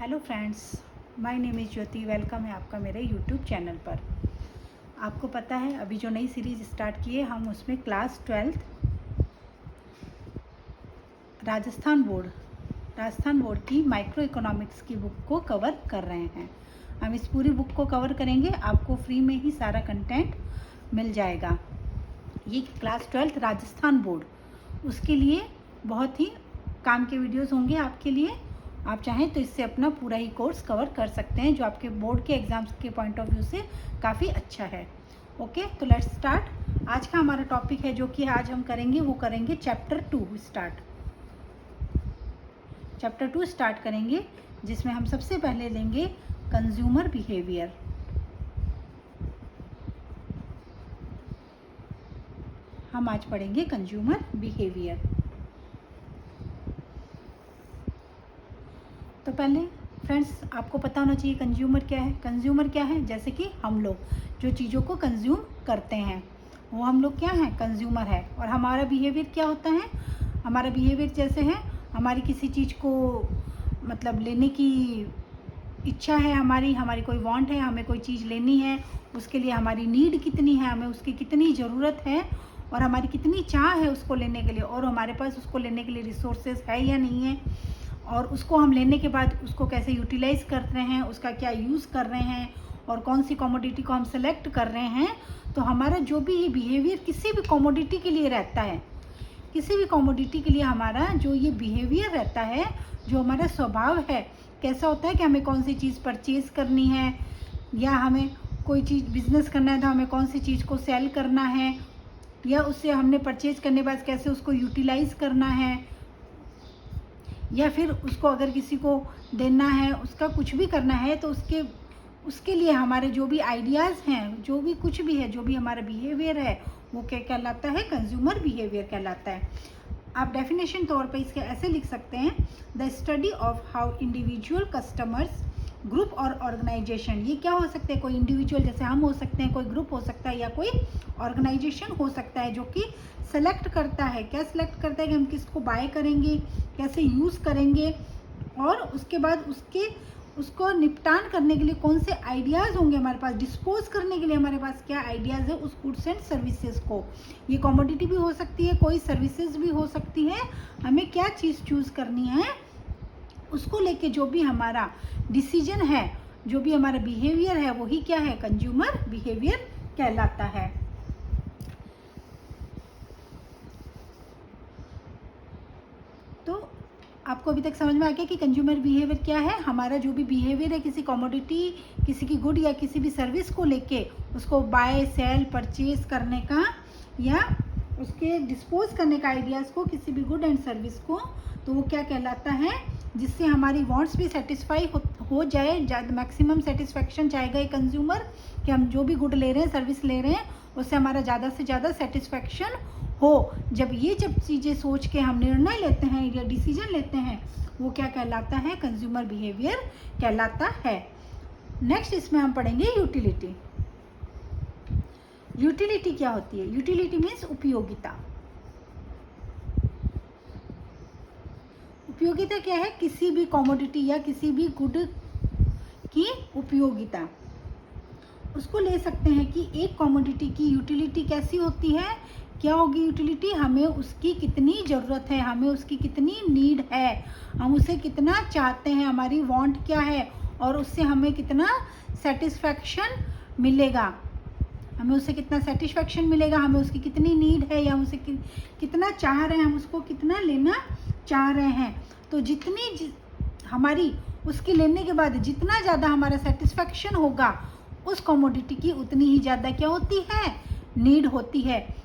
Hello friends, my name is Jyoti. Welcome है आपका मेरे यूट्यूब चैनल पर। आपको पता है अभी जो नई सीरीज़ स्टार्ट की है हम उसमें क्लास 12 राजस्थान बोर्ड की माइक्रो इकोनॉमिक्स की बुक को कवर कर रहे हैं। हम इस पूरी बुक को कवर करेंगे, आपको फ्री में ही सारा कंटेंट मिल जाएगा। ये क्लास 12 राजस्थान बोर्ड, उसके लिए बहुत ही काम के वीडियोस होंगे आपके लिए। आप चाहें तो इससे अपना पूरा ही कोर्स कवर कर सकते हैं, जो आपके बोर्ड के एग्ज़ाम्स के पॉइंट ऑफ व्यू से काफ़ी अच्छा है। ओके, तो लेट्स स्टार्ट। आज का हमारा टॉपिक है जो कि आज हम करेंगे, वो करेंगे चैप्टर 2 स्टार्ट करेंगे, जिसमें हम सबसे पहले लेंगे कंज्यूमर बिहेवियर। हम आज पढ़ेंगे कंज्यूमर बिहेवियर। तो पहले फ्रेंड्स आपको पता होना चाहिए कंज्यूमर क्या है। कंज्यूमर क्या है? जैसे कि हम लोग जो चीज़ों को कंज्यूम करते हैं वो हम लोग क्या हैं? कंज्यूमर है। और हमारा बिहेवियर क्या होता है? हमारा बिहेवियर जैसे है, हमारी किसी चीज़ को मतलब लेने की इच्छा है, हमारी कोई वांट है, हमें कोई चीज़ लेनी है, उसके लिए हमारी नीड कितनी है, हमें उसकी कितनी ज़रूरत है और हमारी कितनी चाह है उसको लेने के लिए, और हमारे पास उसको लेने के लिए रिसोर्सेज है या नहीं है, और उसको हम लेने के बाद उसको कैसे यूटिलाइज़ कर रहे हैं, उसका क्या यूज़ कर रहे हैं, और कौन सी कमोडिटी को हम सेलेक्ट कर रहे हैं। तो हमारा जो भी ये बिहेवियर किसी भी कमोडिटी के लिए रहता है, किसी भी कमोडिटी के लिए हमारा जो ये बिहेवियर रहता है, जो हमारा स्वभाव है, कैसा होता है कि हमें कौन सी चीज़ परचेज़ करनी है, या हमें कोई चीज़ बिज़नेस करना है तो हमें कौन सी चीज़ को सेल करना है, या उससे हमने परचेज़ करने के बाद कैसे उसको यूटिलाइज़ करना है, या फिर उसको अगर किसी को देना है, उसका कुछ भी करना है, तो उसके लिए हमारे जो भी आइडियाज़ हैं, जो भी कुछ भी है, जो भी हमारा बिहेवियर है, वो क्या कहलाता है? कंज्यूमर बिहेवियर कहलाता है। आप डेफिनेशन तौर पे इसके ऐसे लिख सकते हैं, the study of how individual customers, group और ऑर्गेनाइजेशन। ये क्या हो सकते हैं? कोई इंडिविजुअल जैसे हम हो सकते हैं, कोई ग्रुप हो सकता है, या कोई ऑर्गेनाइजेशन हो सकता है, जो कि सेलेक्ट करता है। क्या सेलेक्ट करता है? कि हम किसको बाय करेंगे, कैसे यूज़ करेंगे, और उसके बाद उसको निपटान करने के लिए कौन से आइडियाज़ होंगे हमारे पास, डिस्पोज करने के लिए हमारे पास क्या आइडियाज़ है उस गुड्स एंड सर्विसेज को। ये कमोडिटी भी हो सकती है, कोई सर्विसेज भी हो सकती है। हमें क्या चीज़ चूज़ करनी है, उसको लेके जो भी हमारा डिसीजन है, जो भी हमारा बिहेवियर है, वही क्या है? कंज्यूमर बिहेवियर कहलाता है। तो आपको अभी तक समझ में आ गया कि कंज्यूमर बिहेवियर क्या है? हमारा जो भी बिहेवियर है किसी कमोडिटी, किसी की गुड या किसी भी सर्विस को लेके, उसको बाय सेल परचेज करने का, या उसके डिस्पोज करने का आइडियाज़ को, किसी भी गुड एंड सर्विस को, तो वो क्या कहलाता है? जिससे हमारी वांट्स भी सेटिस्फाई हो जाए, मैक्सिमम सेटिस्फेक्शन चाहेगा ये कंज्यूमर, कि हम जो भी गुड ले रहे हैं, सर्विस ले रहे हैं, उससे हमारा ज़्यादा से ज़्यादा सेटिस्फेक्शन हो। जब चीज़ें सोच के हम निर्णय लेते हैं या डिसीजन लेते हैं, वो क्या कहलाता है? कंज्यूमर बिहेवियर कहलाता है। नेक्स्ट इसमें हम पढ़ेंगे यूटिलिटी। यूटिलिटी क्या होती है? यूटिलिटी मीन्स उपयोगिता। उपयोगिता क्या है? किसी भी कमोडिटी या किसी भी गुड की उपयोगिता। उसको ले सकते हैं कि एक कमोडिटी की यूटिलिटी कैसी होती है, क्या होगी यूटिलिटी? हमें उसकी कितनी ज़रूरत है, हमें उसकी कितनी नीड है, हम उसे कितना चाहते हैं, हमारी वांट क्या है, और उससे हमें कितना सेटिस्फेक्शन मिलेगा, हमें उससे कितना सेटिस्फेक्शन मिलेगा, हमें उसकी कितनी नीड है, या हम उसे कितना चाह रहे हैं, हम उसको कितना लेना चाह रहे हैं। तो हमारी उसकी लेने के बाद जितना ज़्यादा हमारा सेटिस्फेक्शन होगा, उस कमोडिटी की उतनी ही ज़्यादा क्या होती है? नीड होती है।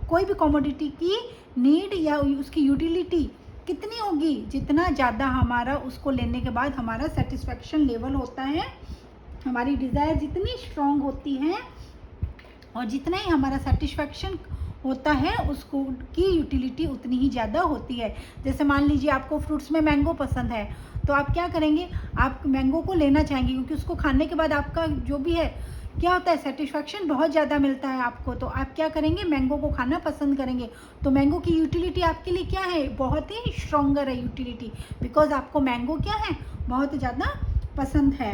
कोई भी कमोडिटी की नीड या उसकी यूटिलिटी कितनी होगी? जितना ज़्यादा हमारा उसको लेने के बाद हमारा सेटिस्फेक्शन लेवल होता है, हमारी डिज़ायर जितनी स्ट्रॉन्ग होती है, और जितना ही हमारा सेटिस्फेक्शन होता है, उसको की यूटिलिटी उतनी ही ज़्यादा होती है। जैसे मान लीजिए आपको फ्रूट्स में मैंगो पसंद है, तो आप क्या करेंगे? आप मैंगो को लेना चाहेंगे, क्योंकि उसको खाने के बाद आपका जो भी है क्या होता है, सेटिस्फैक्शन बहुत ज़्यादा मिलता है आपको, तो आप क्या करेंगे, मैंगो को खाना पसंद करेंगे। तो मैंगो की यूटिलिटी आपके लिए क्या है, बहुत ही स्ट्रॉन्गर है यूटिलिटी, बिकॉज आपको मैंगो क्या है, बहुत ज़्यादा पसंद है।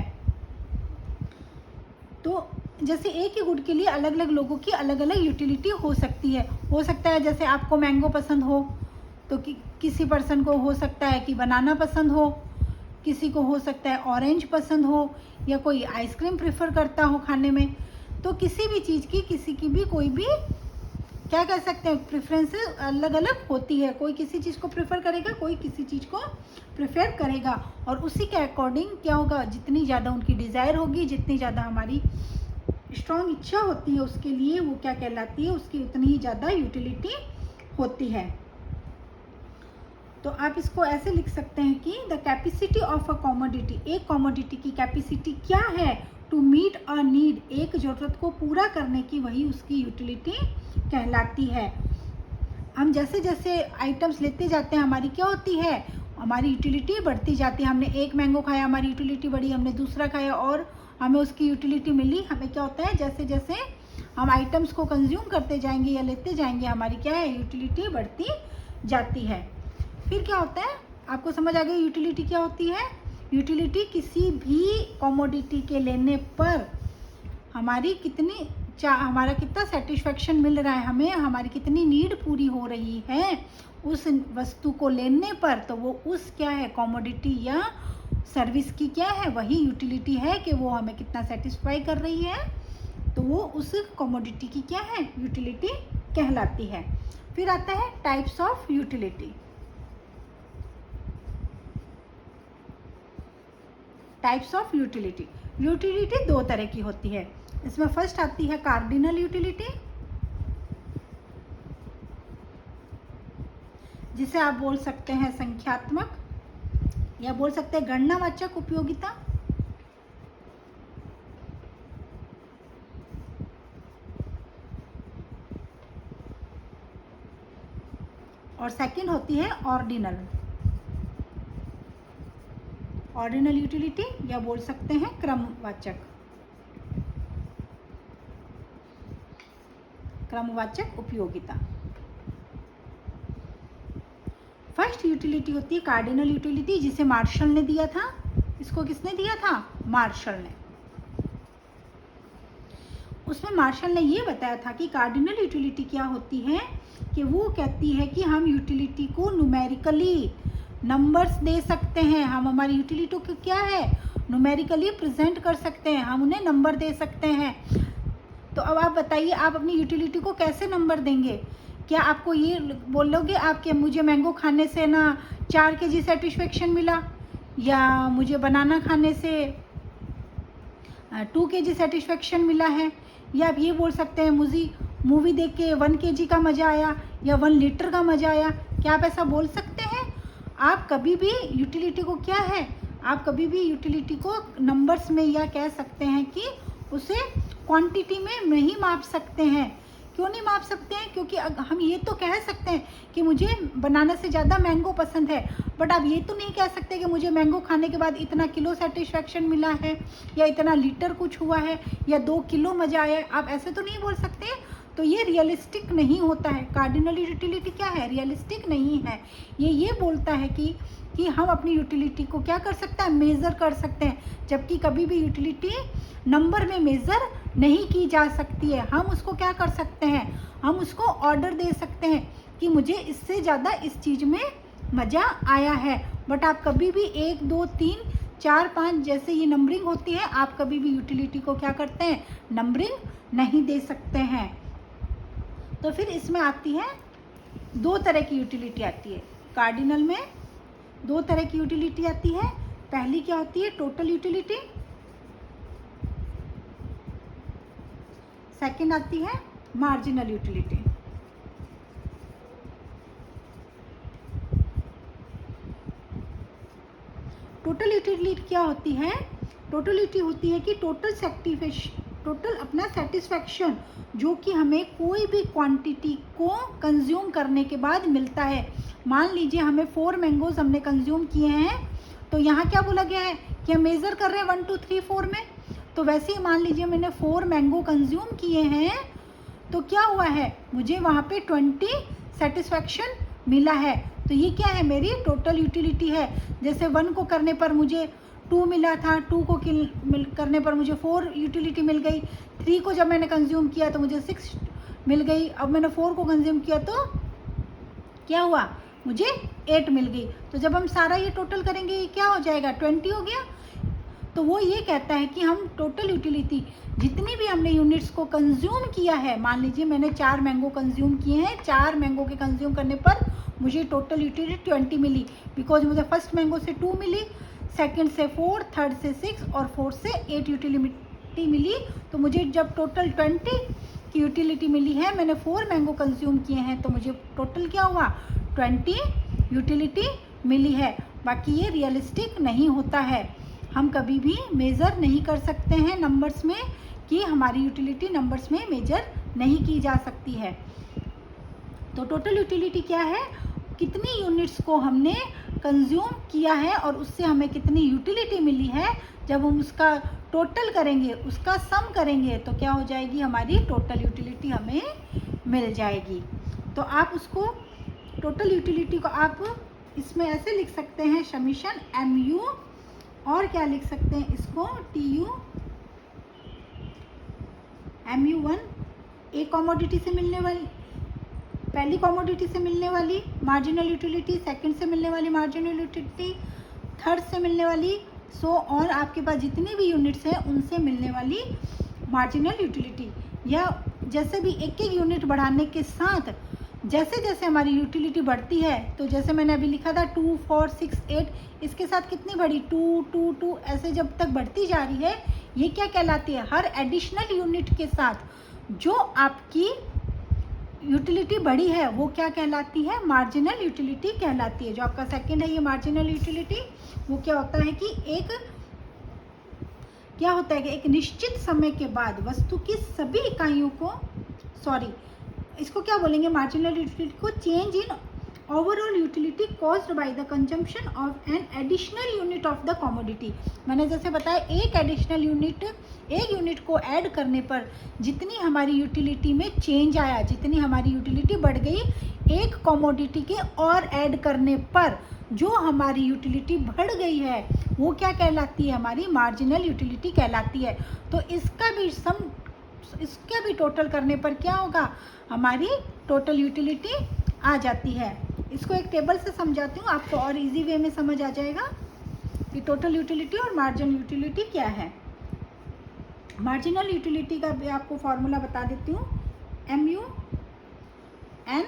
तो जैसे एक ही गुड के लिए अलग अलग लोगों की अलग अलग यूटिलिटी हो सकती है। हो सकता है जैसे आपको मैंगो पसंद हो तो किसी पर्सन को हो सकता है कि बनाना पसंद हो, किसी को हो सकता है ऑरेंज पसंद हो, या कोई आइसक्रीम प्रेफर करता हो खाने में। तो किसी भी चीज़ की, किसी की भी, कोई भी क्या कह सकते हैं, प्रेफरेंसेस अलग अलग होती है। कोई किसी चीज़ को प्रेफर करेगा, कोई किसी चीज़ को प्रेफर करेगा, और उसी के अकॉर्डिंग क्या होगा, जितनी ज़्यादा उनकी डिज़ायर होगी, जितनी ज़्यादा हमारी स्ट्रॉन्ग इच्छा होती है उसके लिए, वो क्या कहलाती है, उसकी उतनी ही ज़्यादा यूटिलिटी होती है। तो आप इसको ऐसे लिख सकते हैं कि the capacity of a commodity, एक कॉमोडिटी की कैपेसिटी क्या है, टू मीट अ नीड, एक ज़रूरत को पूरा करने की, वही उसकी यूटिलिटी कहलाती है। हम जैसे जैसे आइटम्स लेते जाते हैं, हमारी क्या होती है, हमारी यूटिलिटी बढ़ती जाती है। हमने एक मैंगो खाया, हमारी यूटिलिटी बढ़ी, हमने दूसरा खाया और हमें उसकी यूटिलिटी मिली। हमें क्या होता है, जैसे जैसे हम आइटम्स को कंज्यूम करते जाएंगे या लेते जाएंगे, हमारी क्या है, यूटिलिटी बढ़ती जाती है। फिर क्या होता है, आपको समझ आ गई यूटिलिटी क्या होती है। यूटिलिटी किसी भी कॉमोडिटी के लेने पर हमारी कितनी हमारा कितना सेटिस्फेक्शन मिल रहा है, हमें हमारी कितनी नीड पूरी हो रही है उस वस्तु को लेने पर, तो वो उस क्या है, कॉमोडिटी या सर्विस की क्या है, वही यूटिलिटी है कि वो हमें कितना सेटिस्फाई कर रही है, तो वो उस कॉमोडिटी की क्या है, यूटिलिटी कहलाती है। फिर आता है types of utility. Types of utility, utility दो तरह की होती है। इसमें फर्स्ट आती है कार्डिनल यूटिलिटी, जिसे आप बोल सकते हैं संख्यात्मक, या बोल सकते हैं गणनावाचक उपयोगिता। और सेकंड होती है ऑर्डिनल, ऑर्डिनल यूटिलिटी, या बोल सकते हैं क्रमवाचक, क्रमवाचक उपयोगिता। फर्स्ट यूटिलिटी होती है कार्डिनल यूटिलिटी, जिसे मार्शल ने दिया था। इसको किसने दिया था, मार्शल ने। उसमें मार्शल ने ये बताया था कि कार्डिनल यूटिलिटी क्या होती है, कि वो कहती है कि हम यूटिलिटी को न्यूमेरिकली नंबर्स दे सकते हैं। हम हमारी यूटिलिटी को क्या है, न्यूमेरिकली प्रेजेंट कर सकते हैं, हम उन्हें नंबर दे सकते हैं। तो अब आप बताइए, आप अपनी यूटिलिटी को कैसे नंबर देंगे। क्या आपको ये बोलोगे आप कि मुझे मैंगो खाने से ना 4 kg सेटिस्फेक्शन मिला, या मुझे बनाना खाने से 2 kg सेटिस्फेक्शन मिला है, या आप ये बोल सकते हैं मुझे मूवी देख के 1 kg का मज़ा आया या 1 लीटर का मज़ा आया। क्या आप ऐसा बोल सकते हैं। आप कभी भी यूटिलिटी को क्या है, आप कभी भी यूटिलिटी को नंबर्स में या कह सकते हैं कि उसे क्वांटिटी में नहीं माप सकते हैं। क्यों नहीं माप सकते हैं, क्योंकि हम ये तो कह सकते हैं कि मुझे बनाना से ज़्यादा मैंगो पसंद है, बट आप ये तो नहीं कह सकते कि मुझे मैंगो खाने के बाद इतना किलो सेटिस्फेक्शन मिला है, या इतना लीटर कुछ हुआ है, या 2 किलो मज़ा आया है। आप ऐसे तो नहीं बोल सकते। तो ये रियलिस्टिक नहीं होता है। कार्डिनल यूटिलिटी क्या है, रियलिस्टिक नहीं है। ये बोलता है कि हम अपनी यूटिलिटी को क्या कर सकते हैं, मेज़र कर सकते हैं, जबकि कभी भी यूटिलिटी नंबर में मेज़र नहीं की जा सकती है। हम उसको क्या कर सकते हैं, हम उसको ऑर्डर दे सकते हैं कि मुझे इससे ज़्यादा इस चीज़ में मज़ा आया है, बट आप कभी भी 1 2 3 4 5 जैसे ये नंबरिंग होती है, आप कभी भी यूटिलिटी को क्या करते हैं, नंबरिंग नहीं दे सकते हैं। तो फिर इसमें आती है 2 तरह की यूटिलिटी आती है। कार्डिनल में 2 तरह की यूटिलिटी आती है। पहली क्या होती है, टोटल यूटिलिटी। सेकंड आती है मार्जिनल यूटिलिटी। टोटल यूटिलिटी क्या होती है, टोटल यूटिलिटी होती है कि टोटल अपना सेटिस्फेक्शन जो कि हमें कोई भी क्वांटिटी को कंज्यूम करने के बाद मिलता है। मान लीजिए हमें 4 मैंगोज़ हमने कंज्यूम किए हैं, तो यहाँ क्या बोला गया है कि हम मेज़र कर रहे हैं 1 2 3 4 में, तो वैसे ही मान लीजिए मैंने 4 मैंगो कंज्यूम किए हैं, तो क्या हुआ है, मुझे वहाँ पे 20 सेटिस्फैक्शन मिला है। तो ये क्या है, मेरी टोटल यूटिलिटी है। जैसे 1 को करने पर मुझे 2 मिला था, 2 को करने पर मुझे 4 यूटिलिटी मिल गई, 3 को जब मैंने कंज्यूम किया तो मुझे 6 मिल गई, अब मैंने 4 को कंज्यूम किया तो क्या हुआ, मुझे 8 मिल गई। तो जब हम सारा ये टोटल करेंगे ये क्या हो जाएगा, 20 हो गया। तो वो ये कहता है कि हम टोटल यूटिलिटी जितनी भी हमने यूनिट्स को कंज्यूम किया है, मान लीजिए मैंने 4 मैंगो कंज्यूम किए हैं, 4 मैंगो के कंज्यूम करने पर मुझे टोटल यूटिलिटी 20 मिली, बिकॉज मुझे फर्स्ट मैंगो से 2 मिली, सेकंड से 4, थर्ड से 6 और फोर्थ से 8 यूटिलिटी मिली। तो मुझे जब टोटल 20 की यूटिलिटी मिली है, मैंने 4 मैंगो कंज्यूम किए हैं, तो मुझे टोटल क्या हुआ, 20 यूटिलिटी मिली है। बाकी ये रियलिस्टिक नहीं होता है, हम कभी भी मेज़र नहीं कर सकते हैं नंबर्स में, कि हमारी यूटिलिटी नंबर्स में मेजर नहीं की जा सकती है। तो टोटल यूटिलिटी क्या है, कितनी यूनिट्स को हमने कंज्यूम किया है और उससे हमें कितनी यूटिलिटी मिली है। जब हम उसका टोटल करेंगे, उसका सम करेंगे, तो क्या हो जाएगी, हमारी टोटल यूटिलिटी हमें मिल जाएगी। तो आप उसको टोटल यूटिलिटी को आप इसमें ऐसे लिख सकते हैं, समीशन MU, और क्या लिख सकते हैं इसको, TU MU1, एक कमोडिटी से मिलने वाली, पहली कमोडिटी से मिलने वाली मार्जिनल यूटिलिटी, सेकंड से मिलने वाली मार्जिनल यूटिलिटी, थर्ड से मिलने वाली, सो और आपके पास जितनी भी यूनिट्स हैं उनसे मिलने वाली मार्जिनल यूटिलिटी। या जैसे भी एक एक यूनिट बढ़ाने के साथ जैसे जैसे हमारी यूटिलिटी बढ़ती है, तो जैसे मैंने अभी लिखा था 2, 4, 6, 8, इसके साथ कितनी बढ़ी, 2, 2, 2, ऐसे जब तक बढ़ती जा रही है, ये क्या कहलाती है, हर एडिशनल यूनिट के साथ जो आपकी यूटिलिटी बढ़ी है वो क्या कहलाती है, मार्जिनल यूटिलिटी कहलाती है। जो आपका सेकंड है ये मार्जिनल यूटिलिटी, वो क्या होता है कि क्या होता है कि एक निश्चित समय के बाद वस्तु की सभी इकाइयों को, इसको क्या बोलेंगे, मार्जिनल यूटिलिटी को, change in overall utility caused by the consumption of an additional unit of the commodity. मैंने जैसे बताया, एक एडिशनल यूनिट, एक यूनिट को ऐड करने पर जितनी हमारी यूटिलिटी में चेंज आया, जितनी हमारी यूटिलिटी बढ़ गई, एक कमोडिटी के और ऐड करने पर जो हमारी यूटिलिटी बढ़ गई है वो क्या कहलाती है, हमारी मार्जिनल यूटिलिटी कहलाती है। तो इसका भी टोटल करने पर क्या होगा, हमारी टोटल यूटिलिटी आ जाती है। इसको एक टेबल से समझाती हूँ, आपको और इजी वे में समझ आ जाएगा कि टोटल यूटिलिटी और मार्जिनल यूटिलिटी क्या है। मार्जिनल यूटिलिटी का भी आपको फॉर्मूला बता देती हूँ, MU(n)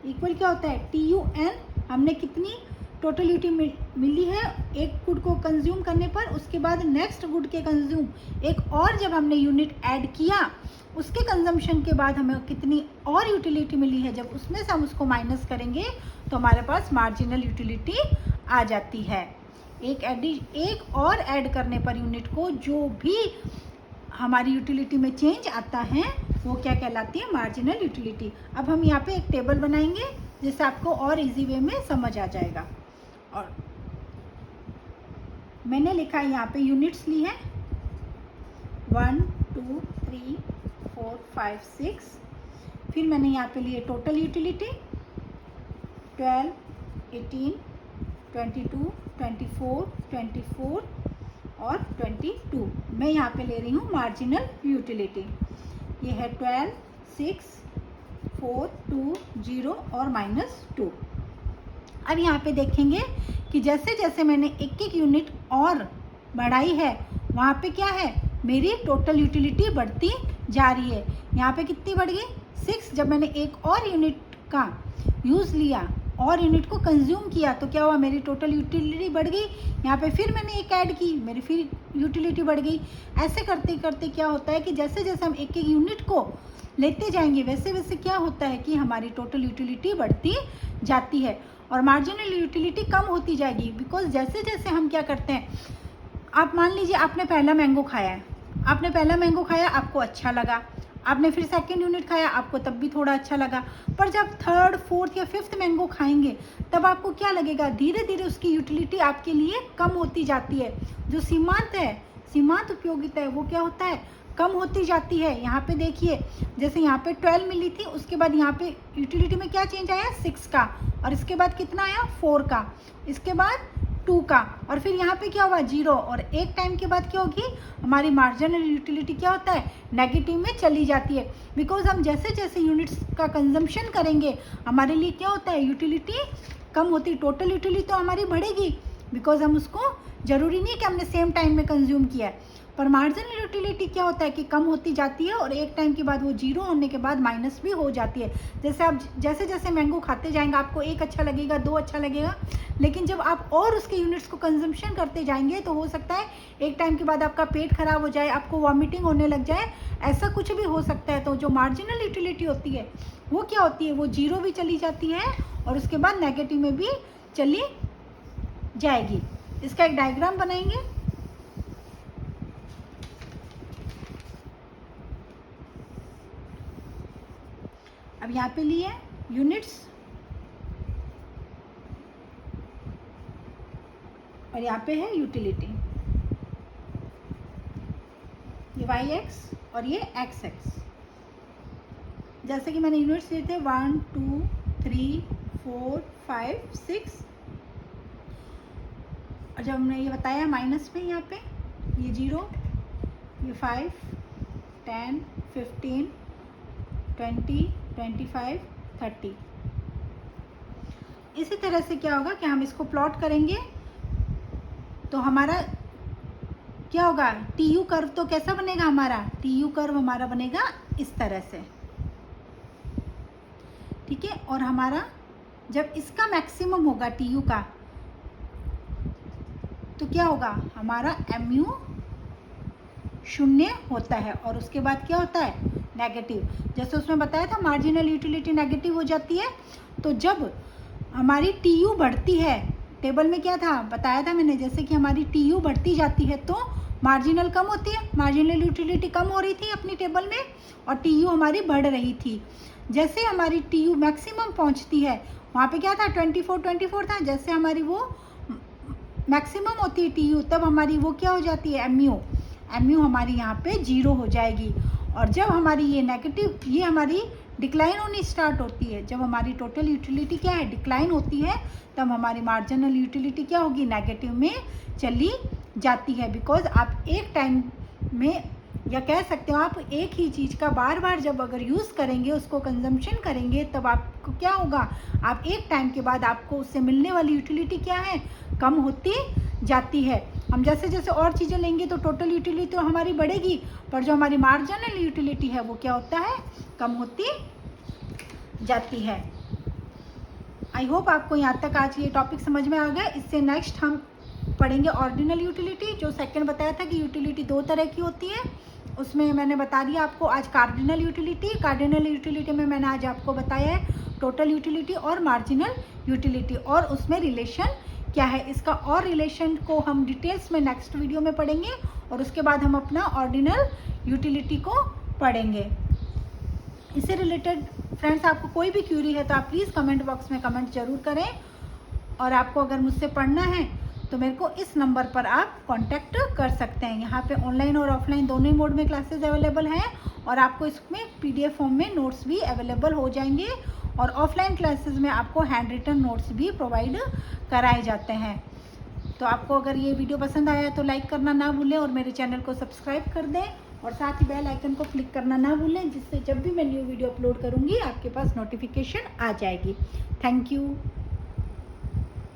इक्वल क्या होता है, TU(n). हमने कितनी टोटल यूटिलिटी मिली है एक गुड को कंज्यूम करने पर, उसके बाद नेक्स्ट गुड के कंज्यूम एक और जब हमने यूनिट ऐड किया, उसके कंजम्पशन के बाद हमें कितनी और यूटिलिटी मिली है, जब उसमें से हम उसको माइनस करेंगे तो हमारे पास मार्जिनल यूटिलिटी आ जाती है। एक और ऐड करने पर यूनिट को जो भी हमारी यूटिलिटी में चेंज आता है वो क्या कहलाती है, मार्जिनल यूटिलिटी। अब हम यहाँ पे एक टेबल बनाएंगे जिससे आपको और इजी वे में समझ आ जाएगा। और मैंने लिखा है यहाँ पे यूनिट्स ली है 1, 2, 3, 4, 5, 6। फिर मैंने यहाँ पे लिए टोटल यूटिलिटी 12, 18, 22, 24, 24 और 22। मैं यहाँ पे ले रही हूँ मार्जिनल यूटिलिटी, ये है 12, 6, 4, 2, 0 और -2। अब यहाँ पे देखेंगे कि जैसे जैसे मैंने एक एक यूनिट और बढ़ाई है, वहाँ पे क्या है, मेरी टोटल यूटिलिटी बढ़ती जा रही है। यहाँ पे कितनी बढ़ गई, 6। जब मैंने एक और यूनिट का यूज़ लिया और यूनिट को कंज्यूम किया तो क्या हुआ, मेरी टोटल यूटिलिटी बढ़ गई। यहाँ पे फिर मैंने एक ऐड की, मेरी फिर यूटिलिटी बढ़ गई। ऐसे करते करते क्या होता है कि जैसे जैसे हम एक एक यूनिट को लेते जाएंगे वैसे वैसे क्या होता है कि हमारी टोटल यूटिलिटी बढ़ती जाती है और मार्जिनल यूटिलिटी कम होती जाएगी। बिकॉज जैसे जैसे हम क्या करते हैं, आप मान लीजिए आपने पहला मैंगो खाया है, आपने पहला मैंगो खाया, आपको अच्छा लगा, आपने फिर सेकंड यूनिट खाया, आपको तब भी थोड़ा अच्छा लगा, पर जब थर्ड, फोर्थ या फिफ्थ मैंगो खाएंगे तब आपको क्या लगेगा, धीरे धीरे उसकी यूटिलिटी आपके लिए कम होती जाती है। जो सीमांत है, सीमांत उपयोगिता है वो क्या होता है, कम होती जाती है। यहाँ पे देखिए, जैसे यहाँ पे 12 मिली थी, उसके बाद यहाँ पे यूटिलिटी में क्या चेंज आया, 6 का, और इसके बाद कितना आया, 4 का, इसके बाद 2 का, और फिर यहाँ पे क्या हुआ, 0, और एक टाइम के बाद क्या होगी, हमारी मार्जिनल यूटिलिटी क्या होता है, नेगेटिव में चली जाती है। बिकॉज हम जैसे जैसे यूनिट्स का कंजम्पशन करेंगे हमारे लिए क्या होता है, यूटिलिटी कम होती, टोटल यूटिलिटी तो हमारी बढ़ेगी, बिकॉज हम उसको जरूरी नहीं है कि हमने सेम टाइम में कंज्यूम किया है। पर मार्जिनल यूटिलिटी क्या होता है कि कम होती जाती है, और एक टाइम के बाद वो 0 होने के बाद माइनस भी हो जाती है। जैसे आप जैसे जैसे मैंगो खाते जाएंगे आपको 1 अच्छा लगेगा, 2 अच्छा लगेगा, लेकिन जब आप और उसके यूनिट्स को कंजम्पशन करते जाएंगे तो हो सकता है एक टाइम के बाद आपका पेट खराब हो जाए, आपको वॉमिटिंग होने लग जाए, ऐसा कुछ भी हो सकता है। तो जो मार्जिनल यूटिलिटी होती है वो क्या होती है, वो 0 भी चली जाती है और उसके बाद नेगेटिव में भी चली जाएगी। इसका एक डायग्राम बनाएंगे। अब यहाँ पे लिए यूनिट्स और यहाँ पे है यूटिलिटी, ये y(x) और ये x(x). जैसे कि मैंने यूनिट्स लिए थे 1 2 3 4 5 6, और जब हमने ये बताया माइनस में यहाँ पे ये 0, ये 5 10 15 20 25 30। इसी तरह से क्या होगा कि हम इसको प्लॉट करेंगे तो हमारा क्या होगा, TU कर्व तो कैसा बनेगा, हमारा TU कर्व हमारा बनेगा इस तरह से, ठीक है। और हमारा जब इसका मैक्सिमम होगा TU का तो क्या होगा, हमारा MU 0 होता है, और उसके बाद क्या होता है, नेगेटिव। जैसे उसमें बताया था मार्जिनल यूटिलिटी नेगेटिव हो जाती है। तो जब हमारी TU बढ़ती है, टेबल में क्या था बताया था मैंने, जैसे कि हमारी TU बढ़ती जाती है तो मार्जिनल कम होती है, मार्जिनल यूटिलिटी कम हो रही थी अपनी टेबल में और TU हमारी बढ़ रही थी। जैसे हमारी TU मैक्सिमम पहुंचती है, वहाँ पे क्या था 24 था, जैसे हमारी वो मैक्सिमम होती है TU तब हमारी वो क्या हो जाती है, MU हमारी यहाँ पे 0 हो जाएगी। और जब हमारी ये नेगेटिव, ये हमारी डिक्लाइन होनी स्टार्ट होती है, जब हमारी टोटल यूटिलिटी क्या है, डिक्लाइन होती है, तब हमारी मार्जिनल यूटिलिटी क्या होगी, नेगेटिव में चली जाती है। बिकॉज आप एक टाइम में, या कह सकते हो आप एक ही चीज़ का बार बार जब अगर यूज़ करेंगे, उसको कंजम्पशन करेंगे, तब आपको क्या होगा, आप एक टाइम के बाद आपको उससे मिलने वाली यूटिलिटी क्या है, कम होती जाती है। हम जैसे जैसे और चीज़ें लेंगे तो टोटल यूटिलिटी तो हमारी बढ़ेगी, पर जो हमारी मार्जिनल यूटिलिटी है वो क्या होता है, कम होती जाती है। आई होप आपको यहाँ तक आज ये टॉपिक समझ में आ गया। इससे नेक्स्ट हम पढ़ेंगे ऑर्डिनल यूटिलिटी। जो सेकंड बताया था कि यूटिलिटी 2 तरह की होती है, उसमें मैंने बता दिया आपको आज कार्डिनल यूटिलिटी। कार्डिनल यूटिलिटी में मैंने आज आपको बताया है टोटल यूटिलिटी और मार्जिनल यूटिलिटी, और उसमें रिलेशन क्या है। इसका और रिलेशन को हम डिटेल्स में नेक्स्ट वीडियो में पढ़ेंगे, और उसके बाद हम अपना ऑर्डिनल यूटिलिटी को पढ़ेंगे। इससे रिलेटेड फ्रेंड्स आपको कोई भी क्यूरी है तो आप प्लीज़ कमेंट बॉक्स में कमेंट जरूर करें, और आपको अगर मुझसे पढ़ना है तो मेरे को इस नंबर पर आप कांटेक्ट कर सकते हैं। यहाँ पे ऑनलाइन और ऑफलाइन दोनों ही मोड में क्लासेस अवेलेबल हैं, और आपको इसमें PDF फॉर्म में नोट्स भी अवेलेबल हो जाएंगे, और ऑफलाइन क्लासेस में आपको हैंड रिटन नोट्स भी प्रोवाइड कराए जाते हैं। तो आपको अगर ये वीडियो पसंद आया तो लाइक करना ना भूलें, और मेरे चैनल को सब्सक्राइब कर दें, और साथ ही बेल आइकन को क्लिक करना ना भूलें, जिससे जब भी मैं न्यू वीडियो अपलोड करूँगी आपके पास नोटिफिकेशन आ जाएगी। Thank you.